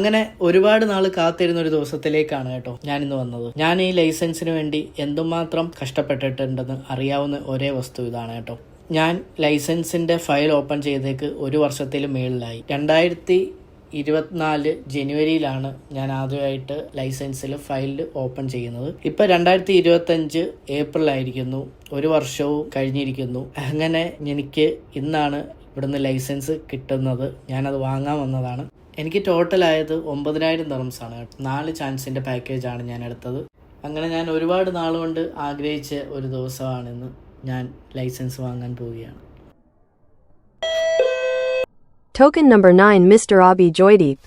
അങ്ങനെ ഒരുപാട് നാൾ കാത്തിരുന്ന ഒരു ദിവസത്തിലേക്കാണ് കേട്ടോ ഞാനിന്ന് വന്നത്. ഞാൻ ഈ ലൈസൻസിന് വേണ്ടി എന്തുമാത്രം കഷ്ടപ്പെട്ടിട്ടുണ്ടെന്ന് അറിയാവുന്ന ഒരേ വസ്തു ഇതാണ് കേട്ടോ. ഞാൻ ലൈസൻസിന്റെ ഫയൽ ഓപ്പൺ ചെയ്തേക്ക് 1 വർഷത്തിലും മേളിലായി. 2024 ജനുവരിയിലാണ് ഞാൻ ആദ്യമായിട്ട് ലൈസൻസിൽ ഫയൽ ഓപ്പൺ ചെയ്യുന്നത്. ഇപ്പം 2025 ഏപ്രിലായിരിക്കുന്നു, 1 വർഷവും കഴിഞ്ഞിരിക്കുന്നു. അങ്ങനെ എനിക്ക് ഇന്നാണ് ഇവിടുന്ന് ലൈസൻസ് കിട്ടുന്നത്. ഞാനത് വാങ്ങാൻ വന്നതാണ്. എനിക്ക് ടോട്ടലായത് 9,000 ദിർഹംസാണ്. 4 ചാൻസിൻ്റെ പാക്കേജാണ് ഞാൻ എടുത്തത്. അങ്ങനെ ഞാൻ ഒരുപാട് നാളുകൊണ്ട് ആഗ്രഹിച്ച ഒരു ദിവസമാണിന്ന്. ഞാൻ ലൈസൻസ് വാങ്ങാൻ പോവുകയാണ്. Token number 9 Mr. Abi Joydeep.